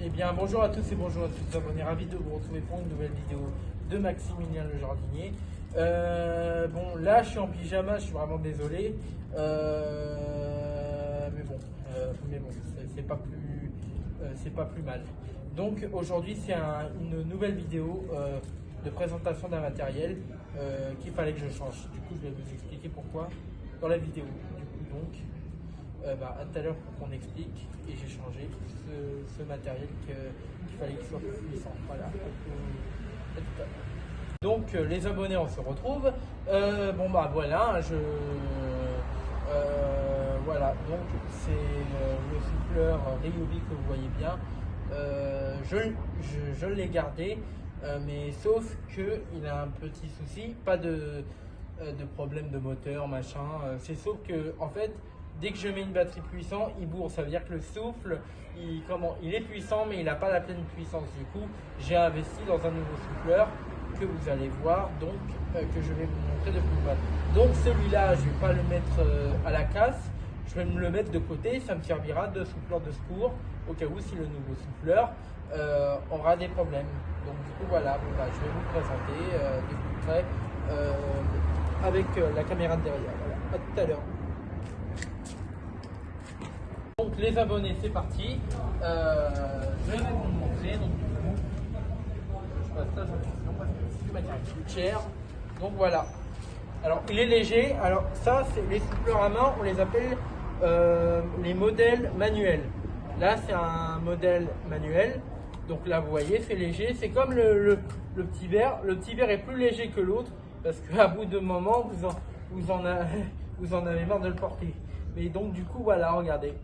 Eh bien, bonjour à tous et bonjour à tous. On est ravis de vous retrouver pour une nouvelle vidéo de Maximilien le jardinier. Bon, là, je suis en pyjama, je suis vraiment désolé. Mais bon, c'est pas plus mal. Donc, aujourd'hui, c'est une nouvelle vidéo de présentation d'un matériel qu'il fallait que je change. Du coup, je vais vous expliquer pourquoi dans la vidéo. Du coup, donc. À tout à l'heure pour qu'on explique et j'ai changé ce matériel qu'il fallait qu'il soit plus puissant. Voilà. À tout à l'heure. Donc les abonnés, on se retrouve. Voilà, voilà, donc c'est le souffleur Ryobi que vous voyez bien. Je l'ai gardé, mais sauf qu'il a un petit souci, pas de problème de moteur, machin. C'est sauf que en fait, dès que je mets une batterie puissante, il bourre. Ça veut dire que le souffle, il est puissant, mais il n'a pas la pleine puissance. Du coup, j'ai investi dans un nouveau souffleur que vous allez voir, donc que je vais vous montrer de plus bas. Donc celui-là, je ne vais pas le mettre à la casse. Je vais me le mettre de côté. Ça me servira de souffleur de secours au cas où si le nouveau souffleur aura des problèmes. Donc du coup, voilà. Je vais vous présenter de plus près avec la caméra de derrière. Voilà. À tout à l'heure. Donc les abonnés, c'est parti. Je vais vous le montrer. Donc du coup, je passe ça parce que c'est du matériel plus cher. Donc voilà. Alors il est léger. Alors ça, c'est les souffleurs à main. On les appelle les modèles manuels. Là, c'est un modèle manuel. Donc là, vous voyez, c'est léger. C'est comme le petit verre. Le petit verre est plus léger que l'autre parce qu'à bout de moment, vous en avez marre de le porter. Mais donc du coup, voilà, regardez.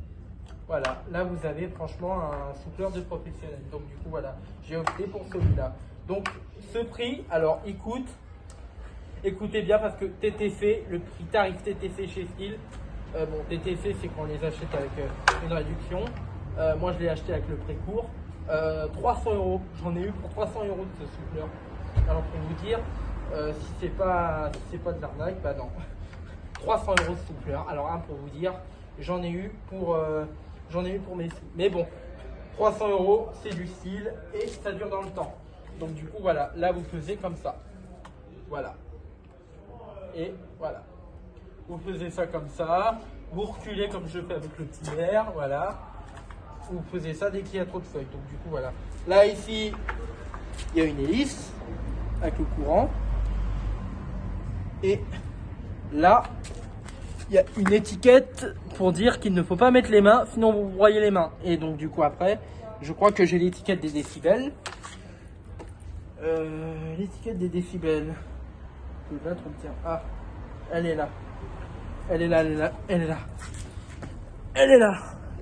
Voilà, là vous avez franchement un souffleur de professionnel. Donc du coup voilà, j'ai opté pour celui-là. Donc ce prix, alors écoutez bien parce que TTC, le prix tarif TTC chez Stihl, TTC c'est qu'on les achète avec une réduction. Moi je l'ai acheté avec le prix court. 300 €, j'en ai eu pour 300 € de ce souffleur. Alors pour vous dire, si c'est pas de l'arnaque, bah non. 300 € de souffleur. Alors pour vous dire, j'en ai eu pour mes sous. Mais bon, 300 €, c'est du Stihl et ça dure dans le temps. Donc du coup, voilà. Là, vous faisiez comme ça. Voilà. Et voilà. Vous faisiez ça comme ça. Vous reculez comme je fais avec le petit verre. Voilà. Vous faisiez ça dès qu'il y a trop de feuilles. Donc du coup, voilà. Là, ici, il y a une hélice avec le courant. Et là, il y a une étiquette pour dire qu'il ne faut pas mettre les mains, sinon vous broyez les mains. Et donc du coup après, je crois que j'ai l'étiquette des décibels. L'étiquette des décibels. Je vais mettre, tiens. Ah, elle est là. Elle est là, elle est là, elle est là. Elle est là.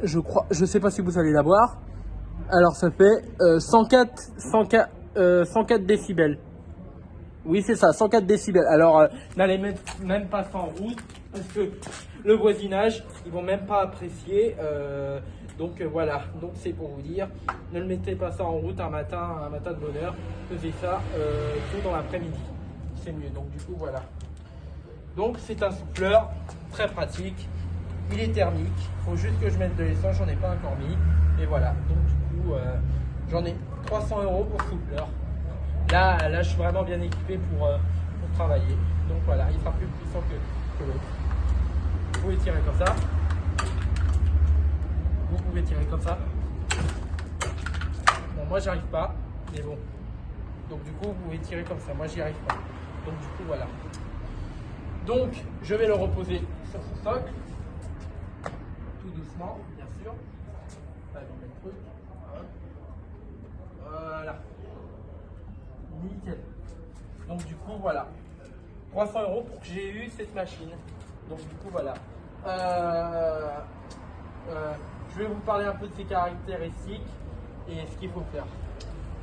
Je crois, je sais pas si vous allez la voir. Alors ça fait 104 décibels. Oui, c'est ça, 104 décibels. Alors, n'allez même pas ça en route, parce que le voisinage, ils vont même pas apprécier. Voilà, donc c'est pour vous dire, ne le mettez pas ça en route un matin de bonne heure. Faisez ça tôt dans l'après-midi, c'est mieux. Donc du coup, voilà. Donc c'est un souffleur très pratique, il est thermique. Il faut juste que je mette de l'essence, j'en ai pas encore mis. Et voilà, donc du coup, j'en ai 300 € pour ce souffleur. Là, je suis vraiment bien équipé pour travailler. Donc voilà, il sera plus puissant que l'autre. Vous pouvez tirer comme ça. Vous pouvez tirer comme ça. Bon, moi, j'y arrive pas, mais bon. Donc du coup, vous pouvez tirer comme ça. Moi, j'y arrive pas. Donc du coup, voilà. Donc, je vais le reposer sur ce socle. Tout doucement, bien sûr. Là, je vais mettre le truc. Voilà. Nickel. Donc du coup voilà, 300 € pour que j'ai eu cette machine. Donc du coup voilà. Je vais vous parler un peu de ses caractéristiques et ce qu'il faut faire.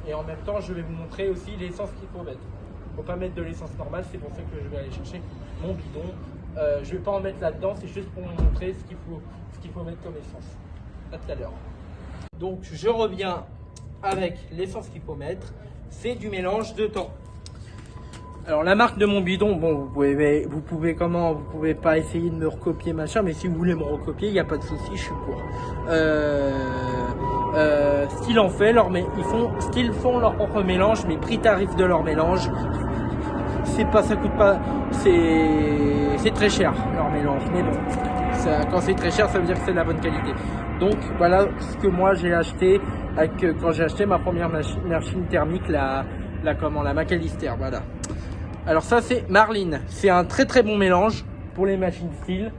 Et en même temps, je vais vous montrer aussi l'essence qu'il faut mettre. Il ne faut pas mettre de l'essence normale, c'est pour ça que je vais aller chercher mon bidon. Je ne vais pas en mettre là-dedans, c'est juste pour vous montrer ce qu'il faut mettre comme essence. À tout à l'heure. Donc je reviens avec l'essence qu'il faut mettre. C'est du mélange de temps. Alors la marque de mon bidon, bon, vous pouvez pas essayer de me recopier machin, mais si vous voulez me recopier, il n'y a pas de souci, je suis pour. Stihl en fait, Stihl font leur propre mélange, mais prix tarif de leur mélange, ça coûte pas, c'est très cher leur mélange, mais bon, quand c'est très cher, ça veut dire que c'est de la bonne qualité. Donc voilà ce que moi j'ai acheté quand j'ai acheté ma première machine thermique, la McAllister, voilà. Alors ça c'est Marlin, c'est un très très bon mélange pour les machines Stihl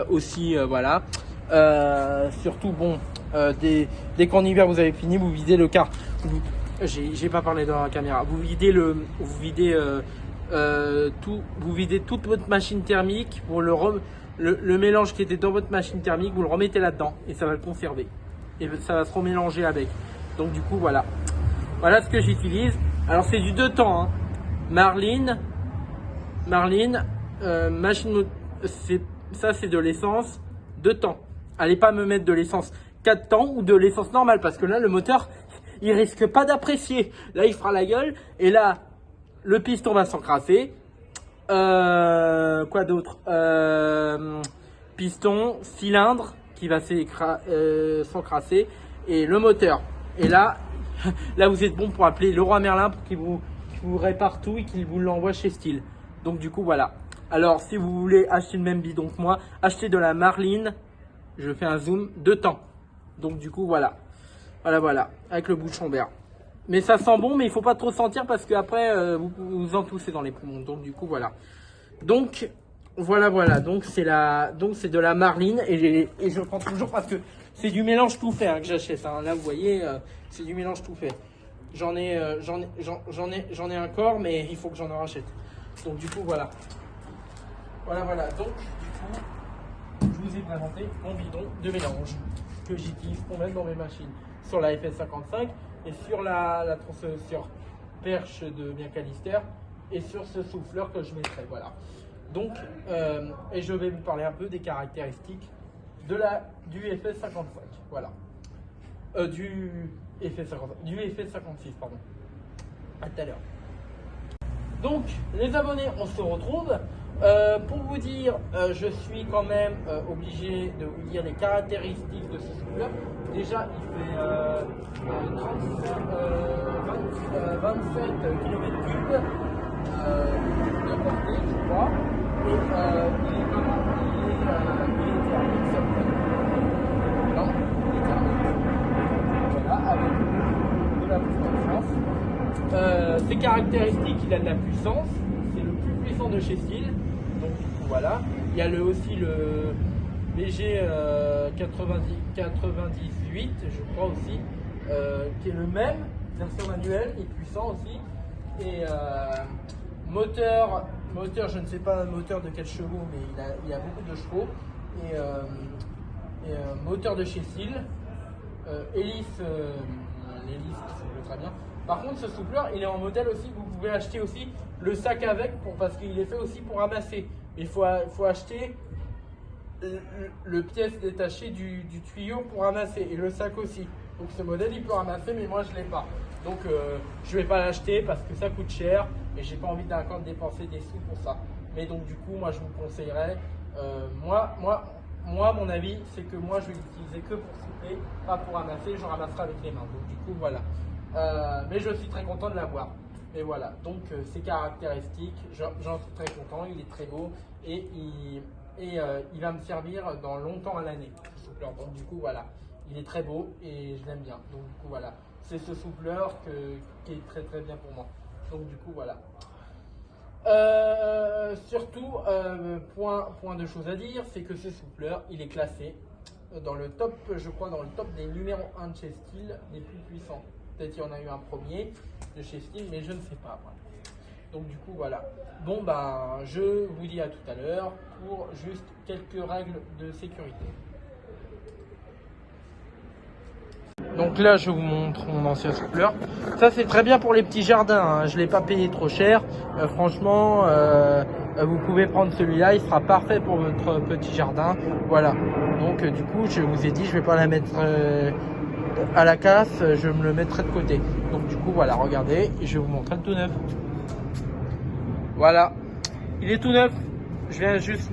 aussi, voilà. Surtout bon, dès qu'en hiver vous avez fini, vous videz le car. J'ai pas parlé dans la caméra. Vous videz toute votre machine thermique pour le mélange qui était dans votre machine thermique, vous le remettez là-dedans et ça va le conserver et ça va se remélanger avec. Donc du coup voilà ce que j'utilise. Alors c'est du 2 temps, hein. Marlin, machine, ça c'est de l'essence 2 temps. Allez pas me mettre de l'essence 4 temps ou de l'essence normale parce que là le moteur il risque pas d'apprécier. Là il fera la gueule et là le piston va s'encrasser. Quoi d'autre? Piston, cylindre qui va s'encrasser et le moteur. Et là vous êtes bon pour appeler Leroy Merlin pour qu'il vous répare tout et qu'il vous l'envoie chez Stihl. Donc du coup voilà. Alors si vous voulez acheter le même bidon que moi, achetez de la Marlin. Je fais un zoom 2 temps. Donc du coup voilà, avec le bouchon vert. Mais ça sent bon, mais il faut pas trop sentir parce qu'après vous en toussez dans les poumons. Donc du coup voilà. Donc voilà. Donc c'est de la Marlin et je prends toujours parce que c'est du mélange tout fait, hein, que j'achète. Hein. Là vous voyez, c'est du mélange tout fait. J'en ai un corps, mais il faut que j'en rachète. Donc du coup voilà. Donc du coup, je vous ai présenté mon bidon de mélange que j'utilise pour mettre dans mes machines sur la FS55 et sur la sur perche de McAllister et sur ce souffleur que je mettrai. Voilà. Donc, et je vais vous parler un peu des caractéristiques du FS55. Voilà. Du FS56, pardon. À tout à l'heure. Donc, les abonnés, on se retrouve. Pour vous dire, je suis quand même obligé de vous dire les caractéristiques de ce souffleur. Déjà, il fait 27 km3 de portée, je crois. Et il est thermique, ça fait. Non, il est thermique. Voilà, avec de la puissance. Ses caractéristiques, il a de la puissance. C'est le plus puissant de chez Stihl. Donc du coup voilà, il y a aussi le BG 98 je crois aussi, qui est le même, version manuelle, et puissant aussi. Et moteur je ne sais pas un moteur de quel chevaux, mais il a beaucoup de chevaux. Et moteur de chez Stihl, hélice, l'hélice qui souffle très bien. Par contre, ce souffleur, il est en modèle aussi. Vous pouvez acheter aussi le sac avec parce qu'il est fait aussi pour ramasser. Il faut acheter le pièce détachée du tuyau pour ramasser et le sac aussi. Donc ce modèle, il peut ramasser, mais moi je ne l'ai pas. Donc je ne vais pas l'acheter parce que ça coûte cher et j'ai pas envie d'accord de dépenser des sous pour ça. Mais donc du coup, moi je vous conseillerais. Moi, mon avis, c'est que moi je vais l'utiliser que pour souffler, pas pour ramasser. Je ramasserai avec les mains. Donc du coup, voilà. Mais je suis très content de l'avoir. Et voilà, donc ses caractéristiques, j'en suis très content, il est très beau et il va me servir dans longtemps à l'année, ce souffleur. Donc du coup voilà, il est très beau et je l'aime bien. Donc du coup voilà, c'est ce souffleur qui est très très bien pour moi. Donc du coup voilà. Surtout, point de choses à dire, c'est que ce souffleur, il est classé dans le top, je crois, dans le top des numéros 1 de chez Stihl, des plus puissants. Peut-être qu'il y en a eu un premier de chez Stihl, mais je ne sais pas. Voilà. Donc du coup, voilà. Bon, ben, je vous dis à tout à l'heure pour juste quelques règles de sécurité. Donc là, je vous montre mon ancien souffleur. Ça, c'est très bien pour les petits jardins. Hein. Je ne l'ai pas payé trop cher. Franchement, vous pouvez prendre celui-là. Il sera parfait pour votre petit jardin. Voilà. Donc, du coup, je vous ai dit, je ne vais pas la mettre à la casse. Je me le mettrai de côté. Donc, du coup, voilà. Regardez. Et je vais vous montrer le tout neuf. Voilà. Il est tout neuf. Je viens juste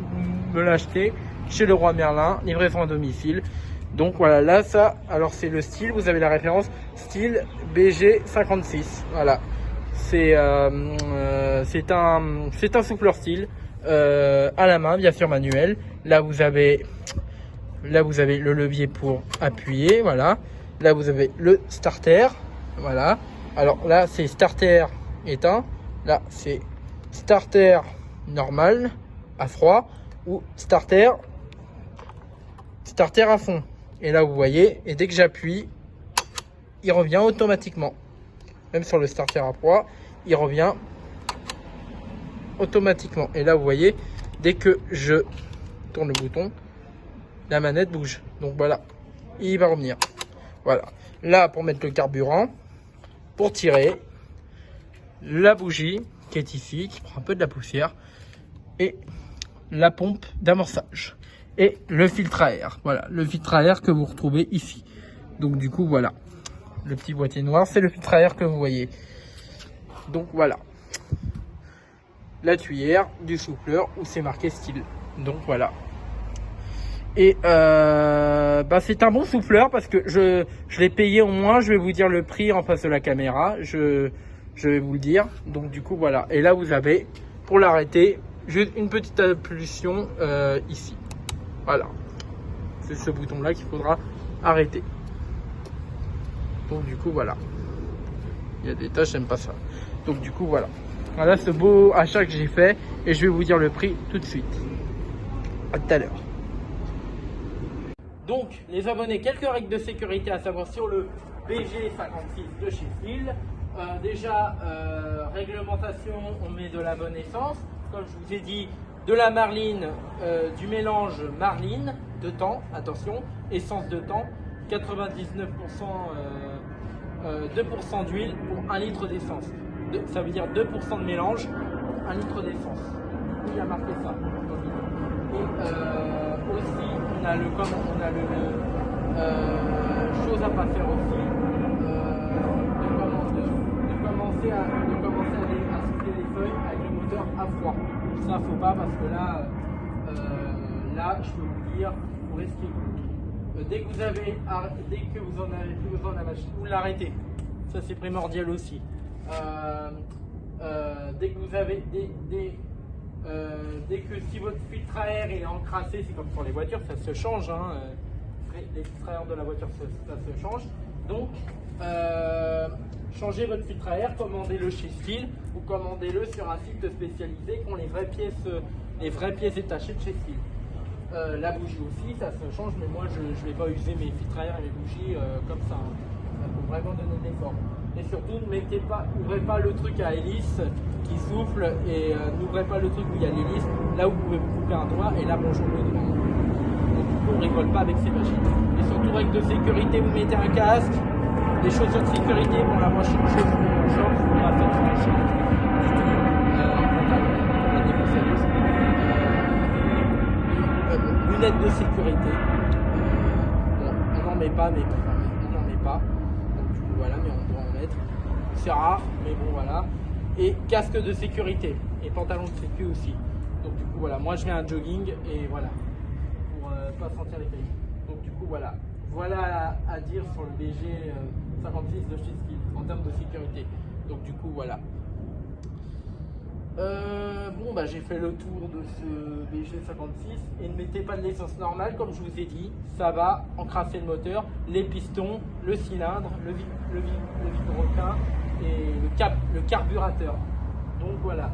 me l'acheter chez Leroy Merlin. Livraison à domicile. Donc voilà, là ça, alors c'est le style, vous avez la référence style BG56. Voilà, c'est un souffleur style à la main, bien sûr manuel. Là vous avez le levier pour appuyer, voilà. Là vous avez le starter, voilà. Alors là c'est starter éteint, là c'est starter normal à froid ou starter à fond. Et là vous voyez, et dès que j'appuie, il revient automatiquement. Même sur le starter à froid, il revient automatiquement. Et là vous voyez, dès que je tourne le bouton, la manette bouge. Donc voilà, il va revenir. Voilà. Là pour mettre le carburant, pour tirer, la bougie qui est ici, qui prend un peu de la poussière, et la pompe d'amorçage. Et le filtre à air, voilà, le filtre à air que vous retrouvez ici. Donc du coup voilà, le petit boîtier noir, c'est le filtre à air que vous voyez. Donc voilà, la tuyère du souffleur où c'est marqué style. Donc voilà. Et c'est un bon souffleur parce que je l'ai payé au moins. Je vais vous dire le prix en face de la caméra. Je vais vous le dire. Donc du coup voilà. Et là vous avez, pour l'arrêter, juste une petite impulsion ici. Voilà, c'est ce bouton là qu'il faudra arrêter. Donc du coup voilà, il y a des tâches, j'aime pas ça. Donc du coup voilà, voilà ce beau achat que j'ai fait et je vais vous dire le prix tout de suite. À tout à l'heure. Donc les abonnés, quelques règles de sécurité à savoir sur le BG56 de chez Stihl. Déjà réglementation, on met de la bonne essence, comme je vous ai dit. De la marline, du mélange marline de temps, attention, essence de temps, 99%, 2% d'huile pour 1 litre d'essence. Ça veut dire 2% de mélange, 1 litre d'essence. Il y a marqué ça. Et aussi, on a chose à pas faire aussi, de commencer à souffler les feuilles avec le moteur à froid. Ça faut pas parce que là, je peux vous dire, vous risquez dès que vous en avez plus besoin de la machine, vous l'arrêtez. Ça c'est primordial aussi. Dès que vous avez dès que si votre filtre à air est encrassé, c'est comme pour les voitures, ça se change. Hein, les filtres à air de la voiture, ça se change. Donc changez votre filtre à air, commandez-le chez Stihl ou commandez-le sur un site spécialisé qui ont les vraies pièces détachées de chez Stihl. La bougie aussi, ça se change, mais moi je ne vais pas user mes filtres à air et mes bougies comme ça. Hein. Ça faut vraiment donner de l'effort. Et surtout, n'ouvrez pas le truc à hélice qui souffle et n'ouvrez pas le truc où il y a l'hélice. Là vous pouvez vous couper un doigt et là bonjour le doigt. Donc on ne rigole pas avec ces machines. Et surtout, règle de sécurité, vous mettez un casque. Les chaussures de sécurité, bon là moi je suis en short, je ne pas faire franchir du tout. Lunettes de sécurité. On n'en met pas, mais on n'en met pas. Donc du coup voilà, mais on doit en mettre. C'est rare, mais bon voilà. Et casque de sécurité et pantalon de sécu aussi. Donc du coup voilà, moi je mets un jogging et voilà pour pas sentir les cailloux. Donc du coup voilà. Voilà à dire sur le BG56 de chez Stihl en termes de sécurité. Donc du coup voilà. Bon bah j'ai fait le tour de ce BG56 et ne mettez pas de l'essence normale comme je vous ai dit, ça va encrasser le moteur, les pistons, le cylindre, le vilebrequin et le carburateur. Donc voilà.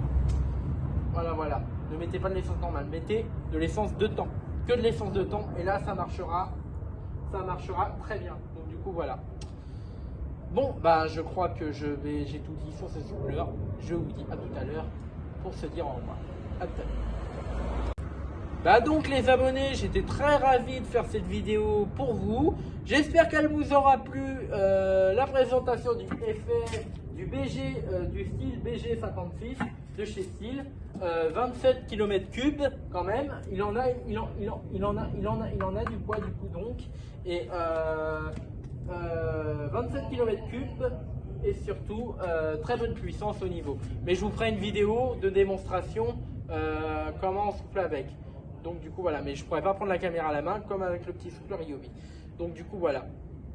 Voilà. Ne mettez pas de l'essence normale, mettez de l'essence de temps, que de l'essence de temps et là ça marchera très bien. Donc du coup voilà. Bon bah je crois que j'ai tout dit sur ce souffleur. Je vous dis à tout à l'heure pour se dire au revoir. À tout à l'heure. Bah donc les abonnés, j'étais très ravi de faire cette vidéo pour vous. J'espère qu'elle vous aura plu. La présentation du effet du Stihl BG56 de chez Stihl. 27 km3 quand même. Il en a du poids du coup donc. Et 27 km3 et surtout très bonne puissance au niveau. Mais je vous ferai une vidéo de démonstration comment on souffle avec. Donc du coup voilà, mais je pourrais pas prendre la caméra à la main comme avec le petit souffleur Ryobi. Donc du coup voilà.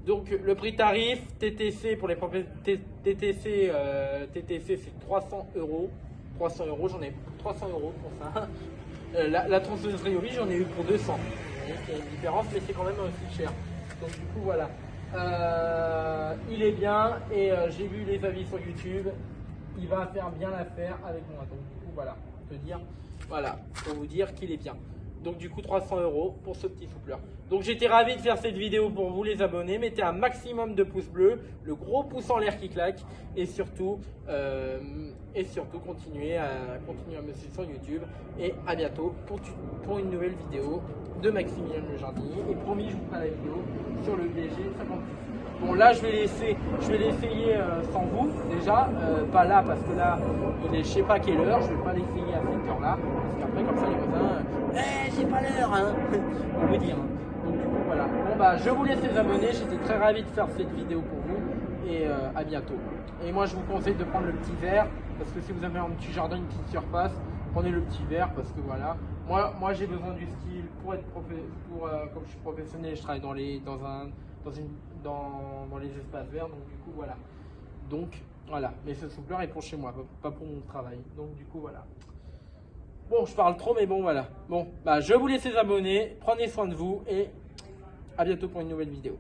Donc le prix tarif TTC pour les TTC, TTC c'est 300 euros. 300 euros, j'en ai 300 euros pour ça. La tronçonneuse Ryobi, j'en ai eu pour 200. Il y a une différence, mais c'est quand même aussi cher. Donc du coup voilà. Il est bien et j'ai vu les avis sur YouTube. Il va faire bien l'affaire avec moi. Donc du coup voilà, te dire, voilà, pour vous dire qu'il est bien. Donc du coup 300 euros pour ce petit souffleur. Donc j'étais ravi de faire cette vidéo pour vous les abonnés. Mettez un maximum de pouces bleus, le gros pouce en l'air qui claque et surtout continuez à me suivre sur YouTube. Et à bientôt pour une nouvelle vidéo de Maximilien Le Jardinier. Et promis, je vous ferai la vidéo sur le BG 56. Bon là je vais l'essayer sans vous déjà, pas là parce que là il est je sais pas quelle heure, je vais pas l'essayer à cette heure là, parce qu'après comme ça les voisins, j'ai pas l'heure hein, on vous dire. Hein. Donc du coup voilà, bon bah je vous laisse les abonnés, j'étais très ravi de faire cette vidéo pour vous et à bientôt. Et moi je vous conseille de prendre le petit verre, parce que si vous avez un petit jardin, une petite surface, prenez le petit verre parce que voilà, moi j'ai besoin du style pour être comme je suis professionnel, je travaille dans les espaces verts, donc du coup voilà. Donc voilà, mais ce souffleur est pour chez moi, pas pour mon travail. Donc du coup voilà. Bon, je parle trop, mais bon voilà. Bon, bah je vous laisse les abonnés, prenez soin de vous et à bientôt pour une nouvelle vidéo.